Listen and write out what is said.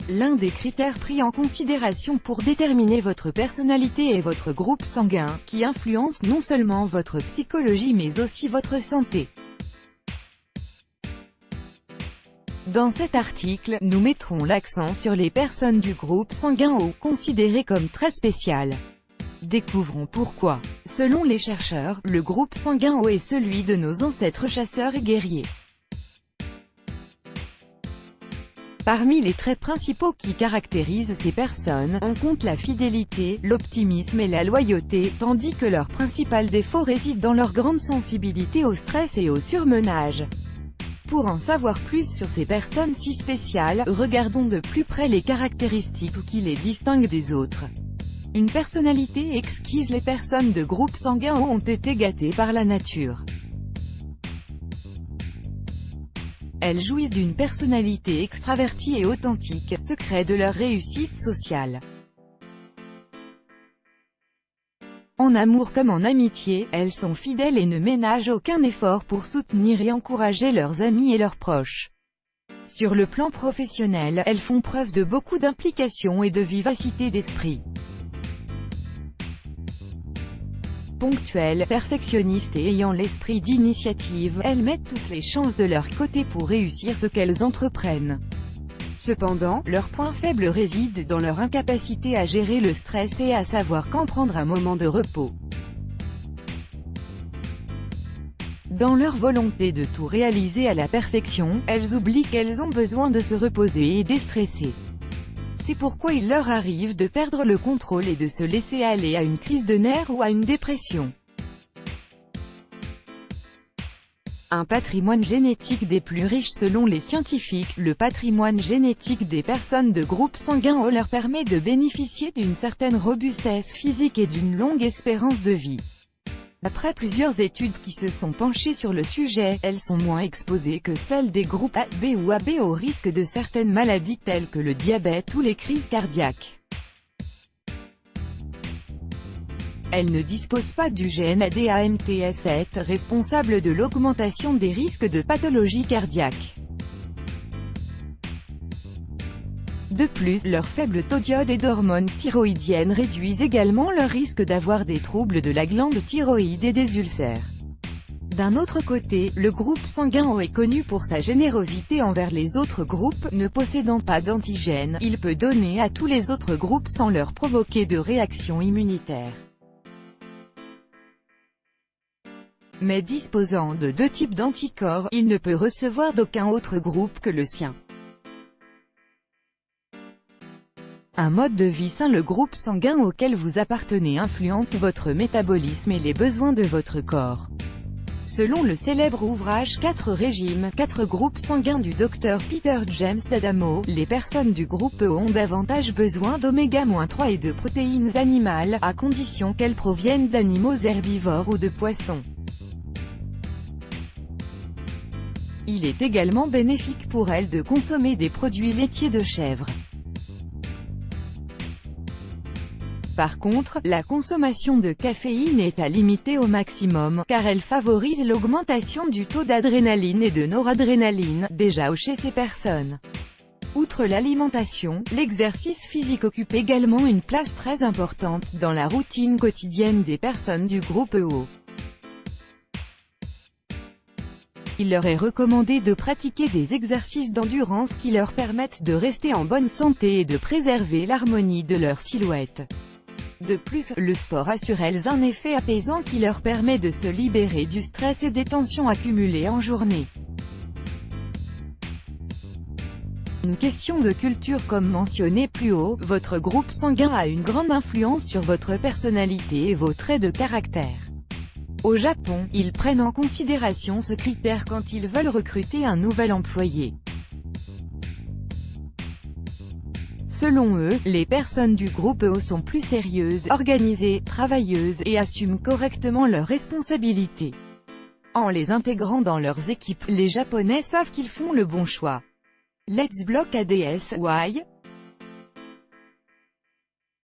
L'un des critères pris en considération pour déterminer votre personnalité est votre groupe sanguin, qui influence non seulement votre psychologie mais aussi votre santé. Dans cet article, nous mettrons l'accent sur les personnes du groupe sanguin O, considérées comme très spéciales. Découvrons pourquoi. Selon les chercheurs, le groupe sanguin O est celui de nos ancêtres chasseurs et guerriers. Parmi les traits principaux qui caractérisent ces personnes, on compte la fidélité, l'optimisme et la loyauté, tandis que leur principal défaut réside dans leur grande sensibilité au stress et au surmenage. Pour en savoir plus sur ces personnes si spéciales, regardons de plus près les caractéristiques qui les distinguent des autres. Une personnalité exquise. Les personnes de groupe sanguin O ont été gâtées par la nature. Elles jouissent d'une personnalité extravertie et authentique, secret de leur réussite sociale. En amour comme en amitié, elles sont fidèles et ne ménagent aucun effort pour soutenir et encourager leurs amis et leurs proches. Sur le plan professionnel, elles font preuve de beaucoup d'implication et de vivacité d'esprit. Ponctuelles, perfectionnistes et ayant l'esprit d'initiative, elles mettent toutes les chances de leur côté pour réussir ce qu'elles entreprennent. Cependant, leur point faible réside dans leur incapacité à gérer le stress et à savoir quand prendre un moment de repos. Dans leur volonté de tout réaliser à la perfection, elles oublient qu'elles ont besoin de se reposer et déstresser. C'est pourquoi il leur arrive de perdre le contrôle et de se laisser aller à une crise de nerfs ou à une dépression. Un patrimoine génétique des plus riches. Selon les scientifiques, le patrimoine génétique des personnes de groupe sanguin O leur permet de bénéficier d'une certaine robustesse physique et d'une longue espérance de vie. Après plusieurs études qui se sont penchées sur le sujet, elles sont moins exposées que celles des groupes A, B ou AB au risque de certaines maladies telles que le diabète ou les crises cardiaques. Elles ne disposent pas du gène ADAMTS7, responsable de l'augmentation des risques de pathologies cardiaques. De plus, leur faible taux d'iode et d'hormones thyroïdiennes réduisent également leur risque d'avoir des troubles de la glande thyroïde et des ulcères. D'un autre côté, le groupe sanguin O est connu pour sa générosité envers les autres groupes. Ne possédant pas d'antigènes, il peut donner à tous les autres groupes sans leur provoquer de réaction immunitaire. Mais disposant de deux types d'anticorps, il ne peut recevoir d'aucun autre groupe que le sien. Un mode de vie sain. Le groupe sanguin auquel vous appartenez influence votre métabolisme et les besoins de votre corps. Selon le célèbre ouvrage 4 régimes, 4 groupes sanguins du Dr Peter James d'Adamo, les personnes du groupe E ont davantage besoin d'oméga-3 et de protéines animales, à condition qu'elles proviennent d'animaux herbivores ou de poissons. Il est également bénéfique pour elles de consommer des produits laitiers de chèvre. Par contre, la consommation de caféine est à limiter au maximum, car elle favorise l'augmentation du taux d'adrénaline et de noradrénaline, déjà haut chez ces personnes. Outre l'alimentation, l'exercice physique occupe également une place très importante dans la routine quotidienne des personnes du groupe EO. Il leur est recommandé de pratiquer des exercices d'endurance qui leur permettent de rester en bonne santé et de préserver l'harmonie de leur silhouette. De plus, le sport a sur elles un effet apaisant qui leur permet de se libérer du stress et des tensions accumulées en journée. Une question de culture. Comme mentionné plus haut, votre groupe sanguin a une grande influence sur votre personnalité et vos traits de caractère. Au Japon, ils prennent en considération ce critère quand ils veulent recruter un nouvel employé. Selon eux, les personnes du groupe E sont plus sérieuses, organisées, travailleuses, et assument correctement leurs responsabilités. En les intégrant dans leurs équipes, les Japonais savent qu'ils font le bon choix. Let's block ADS, why?